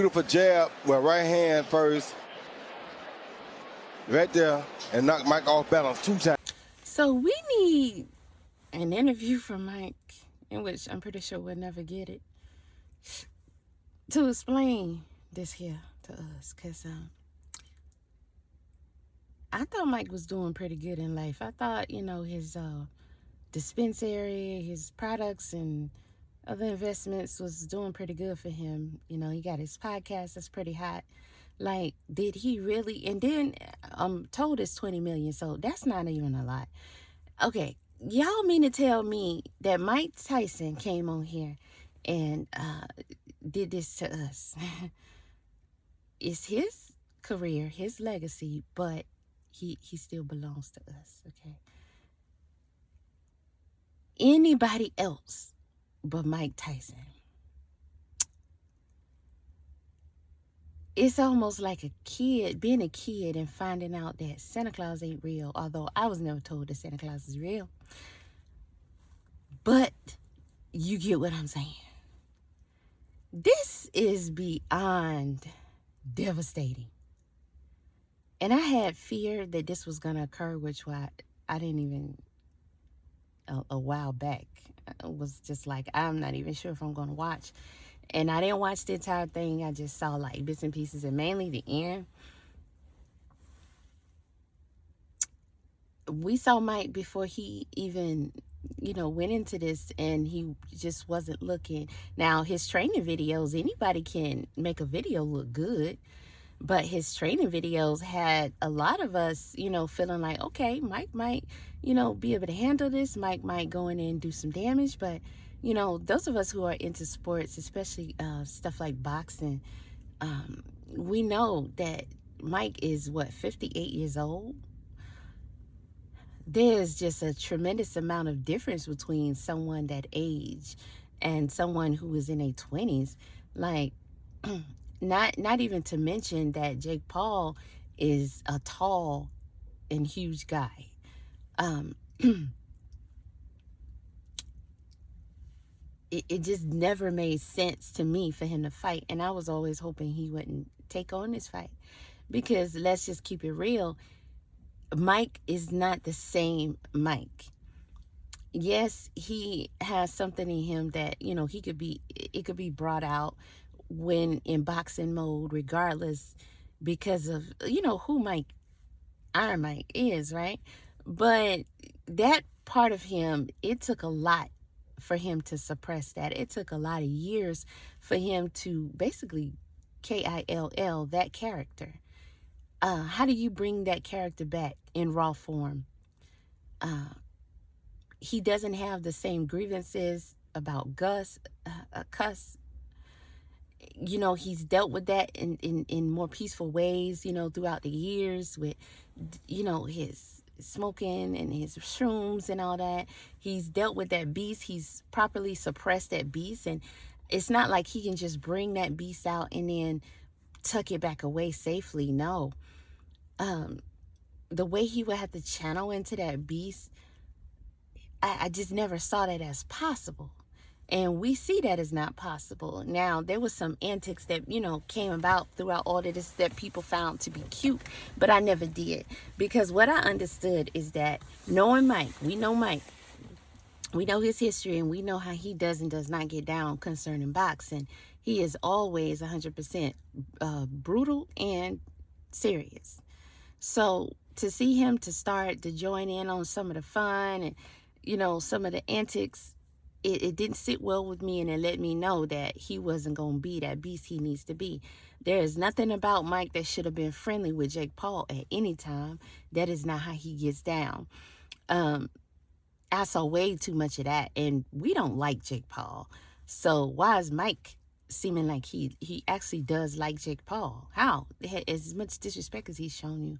Beautiful jab with right hand first, right there, and knock Mike off balance 2 times. So we need an interview from Mike, in which I'm pretty sure we'll never get it, to explain this here to us. Because I thought Mike was doing pretty good in life. I thought, his dispensary, his products, and other investments was doing pretty good for him. He got his podcast that's pretty hot. Like, did he really? And then I'm told it's 20 million, so that's not even a lot. Okay, y'all mean to tell me that Mike Tyson came on here and did this to us? It's his career, his legacy, but he still belongs to us, okay? Anybody else but Mike Tyson. It's almost like a kid, being a kid and finding out that Santa Claus ain't real, although I was never told that Santa Claus is real. But you get what I'm saying. This is beyond devastating. And I had fear that this was going to occur, which I didn't even, a while back, was just like, I'm not even sure if I'm going to watch. And I didn't watch the entire thing. I just saw like bits and pieces, and mainly the end. We saw Mike before he even, went into this, and he just wasn't looking. Now, his training videos, anybody can make a video look good, but his training videos had a lot of us, feeling like, okay, Mike might, be able to handle this. Mike might go in and do some damage, but those of us who are into sports, especially stuff like boxing, we know that Mike is, 58 years old? There's just a tremendous amount of difference between someone that age and someone who is in their 20s. Like, not even to mention that Jake Paul is a tall and huge guy. It just never made sense to me for him to fight. And I was always hoping he wouldn't take on this fight. Because let's just keep it real. Mike is not the same Mike. Yes, he has something in him that, it could be brought out when in boxing mode, regardless, because of, who Iron Mike is, right? But that part of him, it took a lot for him to suppress that. It took a lot of years for him to basically kill that character. How do you bring that character back in raw form? He doesn't have the same grievances about Cuss. He's dealt with that in more peaceful ways, throughout the years with, his smoking and his shrooms and all that. He's dealt with that beast. He's properly suppressed that beast. And it's not like he can just bring that beast out and then tuck it back away safely. No. The way he would have to channel into that beast, I just never saw that as possible. And we see that as not possible. Now, there was some antics that, came about throughout all of this that people found to be cute, but I never did. Because what I understood is that knowing Mike, we know his history, and we know how he does and does not get down concerning boxing. He is always 100% brutal and serious. So to see him to start to join in on some of the fun and, some of the antics, it didn't sit well with me, and it let me know that he wasn't going to be that beast he needs to be. There is nothing about Mike that should have been friendly with Jake Paul at any time. That is not how he gets down. I saw way too much of that, and we don't like Jake Paul. So why is Mike seeming like he actually does like Jake Paul? How? As much disrespect as he's shown you.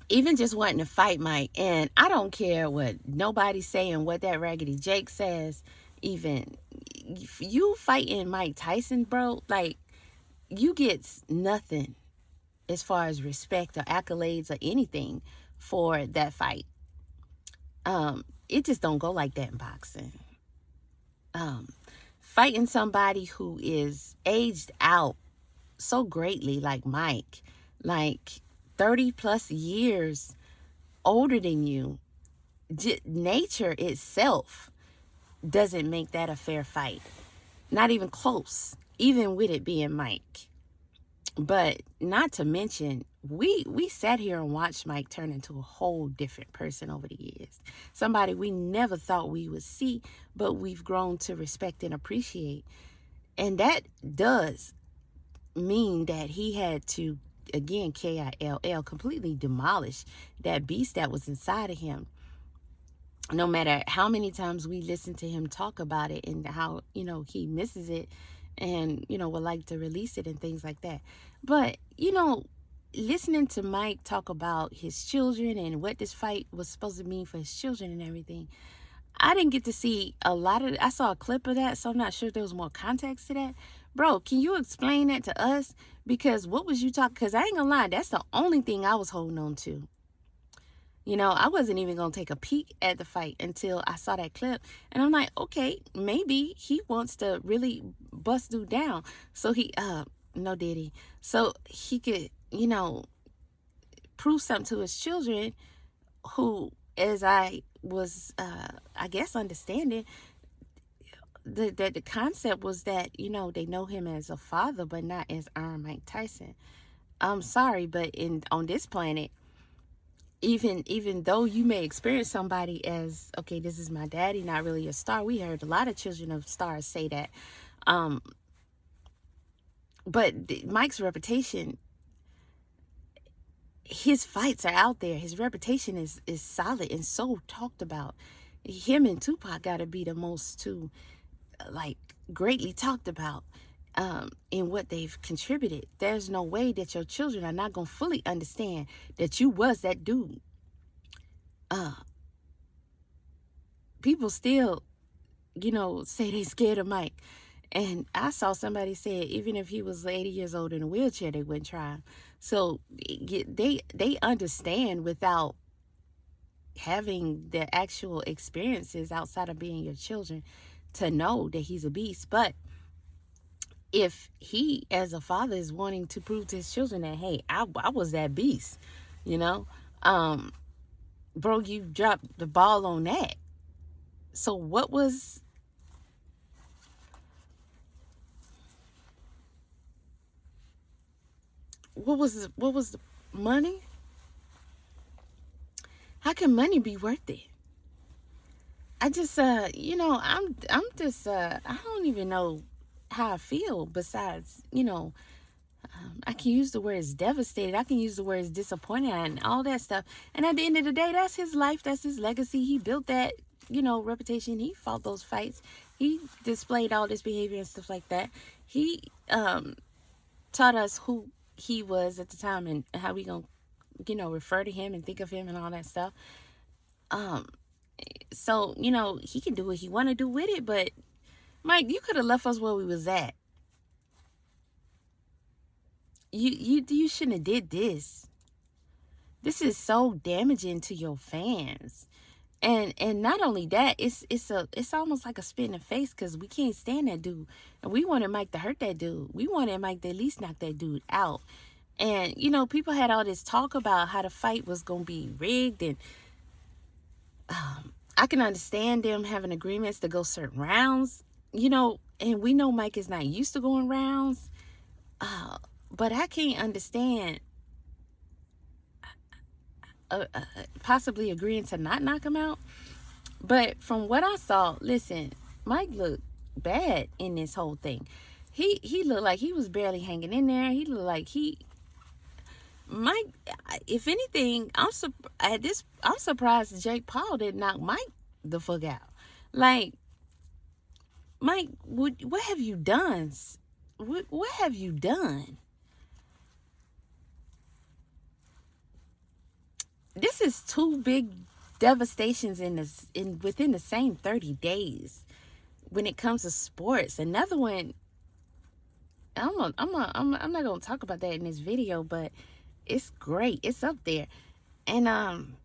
Even just wanting to fight Mike, and I don't care what nobody's saying, what that Raggedy Jake says. Even if you fighting Mike Tyson, bro, like, you get nothing as far as respect or accolades or anything for that fight. It just don't go like that in boxing. fighting somebody who is aged out so greatly, like Mike, like 30 plus years older than you, nature itself doesn't make that a fair fight. Not even close, even with it being Mike. But not to mention, we sat here and watched Mike turn into a whole different person over the years. Somebody we never thought we would see, but we've grown to respect and appreciate. And that does mean that he had to, again, KILL, completely demolish that beast that was inside of him. No matter how many times we listen to him talk about it and how, he misses it and, would like to release it and things like that. But, listening to Mike talk about his children and what this fight was supposed to mean for his children and everything, I didn't get to see a lot of it. I saw a clip of that, so I'm not sure if there was more context to that. Bro, can you explain that to us? Because what was you talking? Because I ain't gonna lie, that's the only thing I was holding on to. I wasn't even going to take a peek at the fight until I saw that clip. And I'm like, okay, maybe he wants to really bust dude down. So no did he? So he could, prove something to his children who, as I was, I guess, understanding, the concept was that, they know him as a father, but not as Iron Mike Tyson. I'm sorry, but on this planet, even though you may experience somebody as, okay, this is my daddy, not really a star. We heard a lot of children of stars say that. But Mike's reputation, his fights are out there. His reputation is solid and so talked about. Him and Tupac got to be the most two, greatly talked about in what they've contributed. There's no way that your children are not going to fully understand that you was that dude. People still, say they scared of Mike. And I saw somebody say even if he was 80 years old in a wheelchair, they wouldn't try him. So they understand without having the actual experiences outside of being your children to know that he's a beast. But if he, as a father, is wanting to prove to his children that, hey, I was that beast, bro, you dropped the ball on that. So what was the money? How can money be worth it? I just I'm just I don't even know how I feel besides, I can use the words devastated. I can use the words disappointed and all that stuff. And at the end of the day, that's his life. That's his legacy. He built that, reputation. He fought those fights. He displayed all this behavior and stuff like that. He taught us who he was at the time and how we gonna, refer to him and think of him and all that stuff. So, he can do what he want to do with it. But, Mike, you could have left us where we was at. You shouldn't have did this. This is so damaging to your fans. And not only that, it's almost like a spit in the face because we can't stand that dude. And we wanted Mike to hurt that dude. We wanted Mike to at least knock that dude out. And, people had all this talk about how the fight was going to be rigged. And I can understand them having agreements to go certain rounds, and we know Mike is not used to going rounds. But I can't understand possibly agreeing to not knock him out. But from what I saw, listen, Mike looked bad in this whole thing. He looked like he was barely hanging in there. He looked like Mike, if anything, I'm surprised Jake Paul didn't knock Mike the fuck out. Like, Mike, what have you done? What have you done? This is two big devastations within the same 30 days when it comes to sports. Another one, I'm not gonna talk about that in this video, but it's great. It's up there. And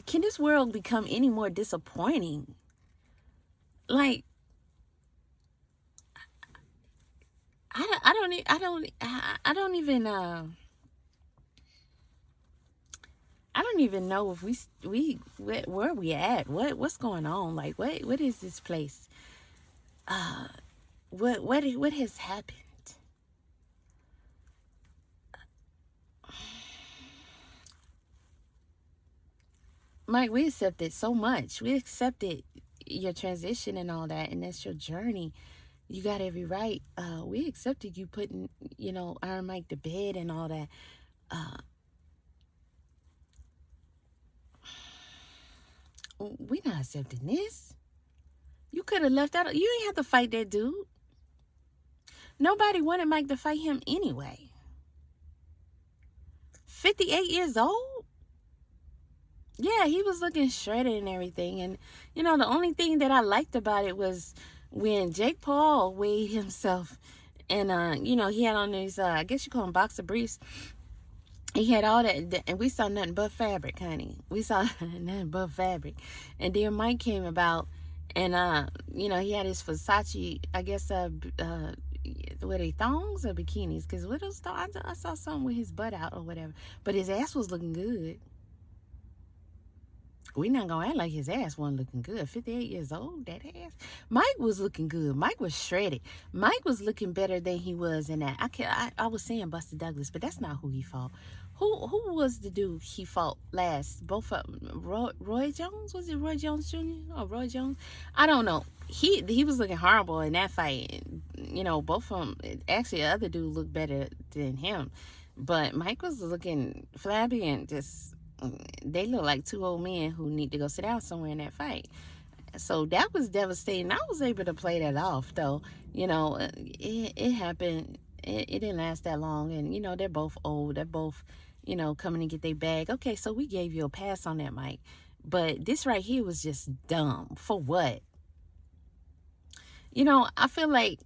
can this world become any more disappointing? Like, I don't even know if where we at. What's going on? Like, what is this place? What has happened? Mike, we accepted so much. We accepted your transition and all that, and that's your journey. You got every right. We accepted you putting, Iron Mike to bed and all that. We not accepting this. You could have left out. You ain't have to fight that dude. Nobody wanted Mike to fight him anyway. 58 years old? Yeah, he was looking shredded and everything. And, the only thing that I liked about it was when Jake Paul weighed himself and, he had on these, I guess you call them boxer briefs. He had all that, and we saw nothing but fabric, honey. We saw nothing but fabric. And then Mike came about, and, he had his Versace, I guess, were they thongs or bikinis? Because what those thongs, I saw something with his butt out or whatever. But his ass was looking good. We not gonna act like his ass wasn't looking good. 58 years old, that ass. Mike was looking good. Mike was shredded. Mike was looking better than he was in that. I was saying Buster Douglas, but that's not who he fought. Who was the dude he fought last? Both of them. Roy Jones? Was it Roy Jones Jr. or Roy Jones? I don't know. He was looking horrible in that fight. Both of them. Actually, the other dude looked better than him. But Mike was looking flabby and just... They look like two old men who need to go sit down somewhere in that fight. So that was devastating. I was able to play that off, though. It happened. It didn't last that long. And, they're both old. They're both, coming to get their bag. Okay, so we gave you a pass on that, Mike. But this right here was just dumb. For what? I feel like...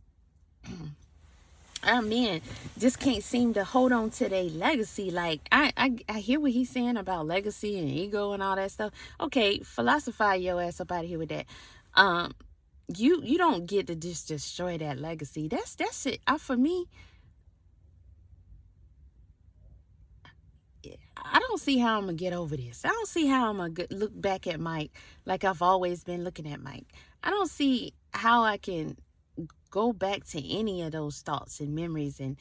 our men just can't seem to hold on to their legacy. Like, I hear what he's saying about legacy and ego and all that stuff. Okay, philosophize your ass up out of here with that. You don't get to just destroy that legacy. That's it. For me, I don't see how I'm gonna get over this. I don't see how I'm gonna look back at Mike like I've always been looking at Mike. I don't see how I can go back to any of those thoughts and memories and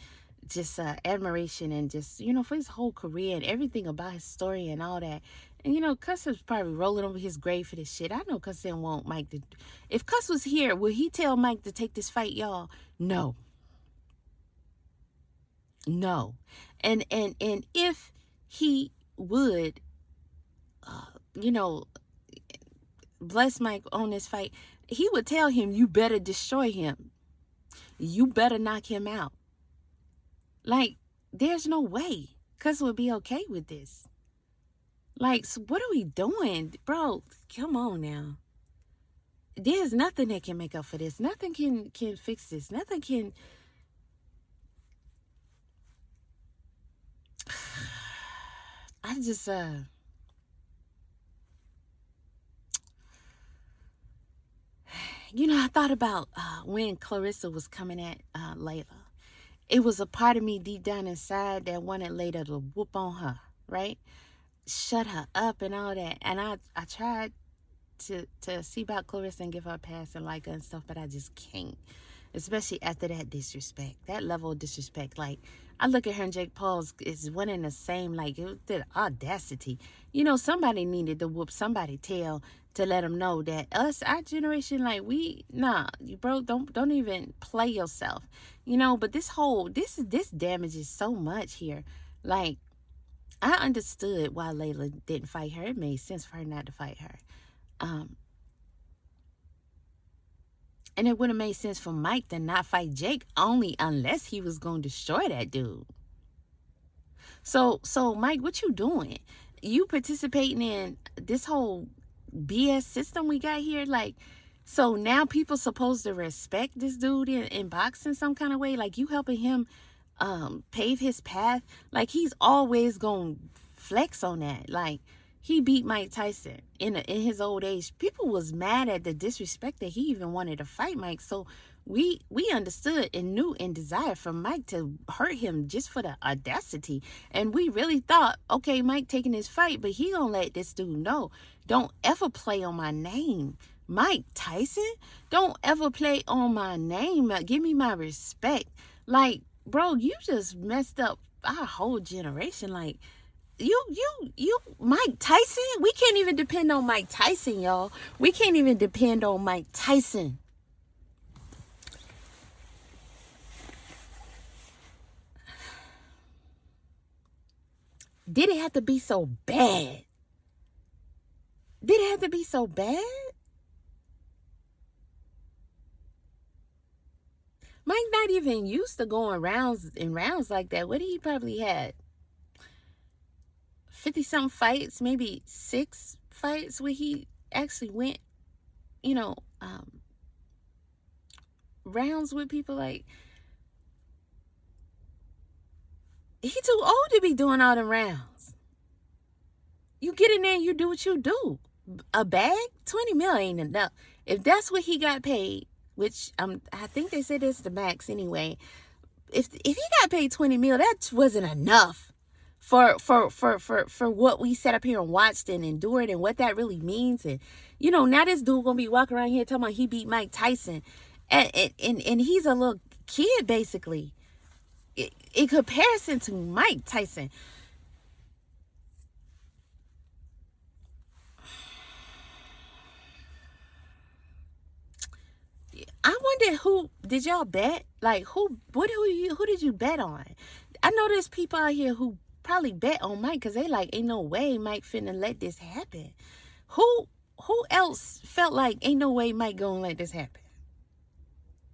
just admiration and just, for his whole career and everything about his story and all that. And, Cuss is probably rolling over his grave for this shit. I know Cuss didn't want Mike to... If Cuss was here, would he tell Mike to take this fight, y'all? No. No. And if he would, bless Mike on this fight, he would tell him, you better destroy him. You better knock him out. Like, there's no way Cuss would be okay with this. Like, so what are we doing? Bro, come on now. There's nothing that can make up for this. Nothing can fix this. Nothing can... I just, I thought about when Clarissa was coming at Layla. It was a part of me deep down inside that wanted Layla to whoop on her, right? Shut her up and all that. And I tried to see about Clarissa and give her a pass and like her and stuff, but I just can't. Especially after that disrespect, that level of disrespect. Like, I look at her and Jake Paul's is one and the same. Like, it was the audacity. Somebody needed to whoop somebody's tail to let them know that our generation, like, bro, don't even play yourself. But this damages so much here. Like, I understood why Layla didn't fight her. It made sense for her not to fight her. And it would have made sense for Mike to not fight Jake only unless he was going to destroy that dude. So Mike, what you doing? You participating in this whole BS system we got here? Like, so now people supposed to respect this dude in boxing some kind of way? Like, you helping him pave his path? Like, he's always going to flex on that. Like, he beat Mike Tyson in his old age. People was mad at the disrespect that he even wanted to fight Mike. So we understood and knew and desired for Mike to hurt him just for the audacity. And we really thought, okay, Mike taking his fight, but he gonna let this dude know, don't ever play on my name. Mike Tyson, don't ever play on my name. Give me my respect. Like, bro, you just messed up our whole generation. Like, you, Mike Tyson? We can't even depend on Mike Tyson, y'all. We can't even depend on Mike Tyson. Did it have to be so bad? Did it have to be so bad? Mike not even used to going rounds and rounds like that. What he probably had? 50-something fights, maybe 6 fights where he actually went, rounds with people. Like, he too old to be doing all them rounds. You get in there and you do what you do. A bag, 20 mil ain't enough. If that's what he got paid, which I think they said it's the max anyway. If he got paid 20 mil, that wasn't enough for what we sat up here and watched and endured and what that really means. And now this dude gonna be walking around here talking about he beat Mike Tyson, and he's a little kid basically in comparison to Mike Tyson. I wonder, who did y'all bet? Like, who did you bet on? I know there's people out here who probably bet on Mike because they like, ain't no way Mike finna let this happen. Who else felt like ain't no way Mike gonna let this happen?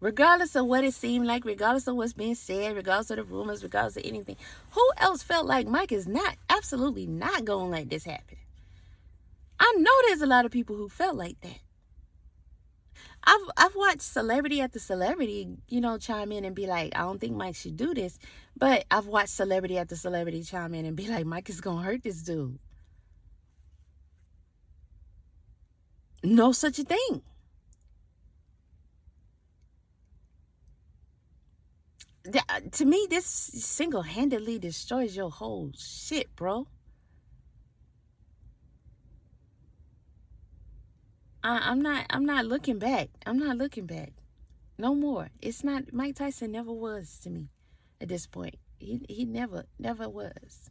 Regardless of what it seemed like, regardless of what's being said, regardless of the rumors, regardless of anything, who else felt like Mike is absolutely not gonna let this happen? I know there's a lot of people who felt like that. I've watched celebrity after celebrity, chime in and be like, I don't think Mike should do this. But I've watched celebrity after celebrity chime in and be like, Mike is going to hurt this dude. No such a thing. To me, this single-handedly destroys your whole shit, bro. I'm not looking back. I'm not looking back. No more. It's not. Mike Tyson never was to me at this point. He never was.